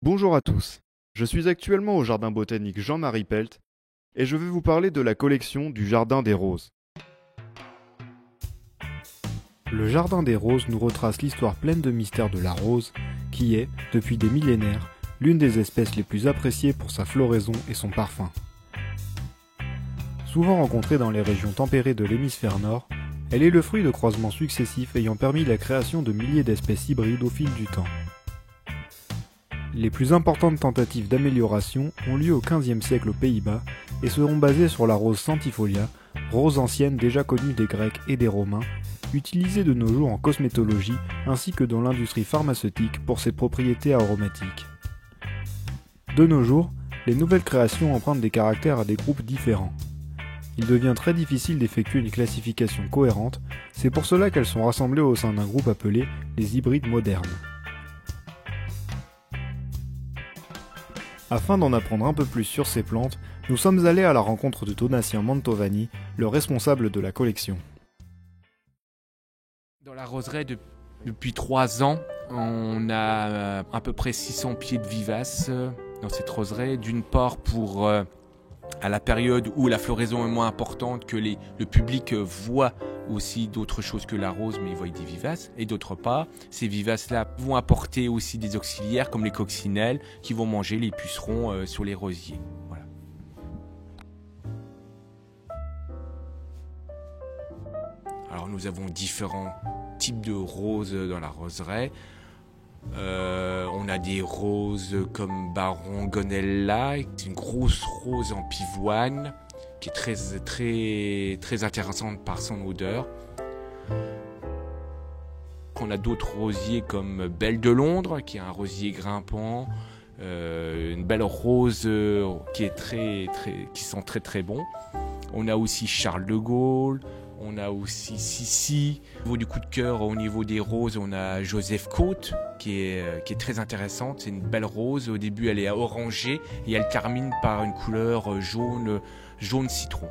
Bonjour à tous, je suis actuellement au jardin botanique Jean-Marie Pelt et je vais vous parler de la collection du Jardin des Roses. Le Jardin des Roses nous retrace l'histoire pleine de mystères de la rose, qui est, depuis des millénaires, l'une des espèces les plus appréciées pour sa floraison et son parfum. Souvent rencontrée dans les régions tempérées de l'hémisphère nord, elle est le fruit de croisements successifs ayant permis la création de milliers d'espèces hybrides au fil du temps. Les plus importantes tentatives d'amélioration ont lieu au XVe siècle aux Pays-Bas et seront basées sur la rose centifolia, rose ancienne déjà connue des Grecs et des Romains, utilisée de nos jours en cosmétologie ainsi que dans l'industrie pharmaceutique pour ses propriétés aromatiques. De nos jours, les nouvelles créations empruntent des caractères à des groupes différents. Il devient très difficile d'effectuer une classification cohérente, c'est pour cela qu'elles sont rassemblées au sein d'un groupe appelé les hybrides modernes. Afin d'en apprendre un peu plus sur ces plantes, nous sommes allés à la rencontre de Donatien Mantovani, le responsable de la collection. Dans la roseraie, depuis 3 ans, on a à peu près 600 pieds de vivaces dans cette roseraie. D'une part pour à la période où la floraison est moins importante, que le public voit aussi d'autres choses que la rose, mais ils voient des vivaces. Et d'autre part, ces vivaces-là vont apporter aussi des auxiliaires comme les coccinelles qui vont manger les pucerons sur les rosiers. Voilà. Alors nous avons différents types de roses dans la roseraie. On a des roses comme Baron Gonella, c'est une grosse rose en pivoine qui est très intéressante par son odeur. On a d'autres rosiers comme Belle de Londres, qui est un rosier grimpant, une belle rose qui sent très très bon. On a aussi Charles de Gaulle. On a aussi Sissi. Au niveau du coup de cœur, au niveau des roses, on a Joseph Côte, qui est très intéressante. C'est une belle rose. Au début, elle est orangée et elle termine par une couleur jaune citron.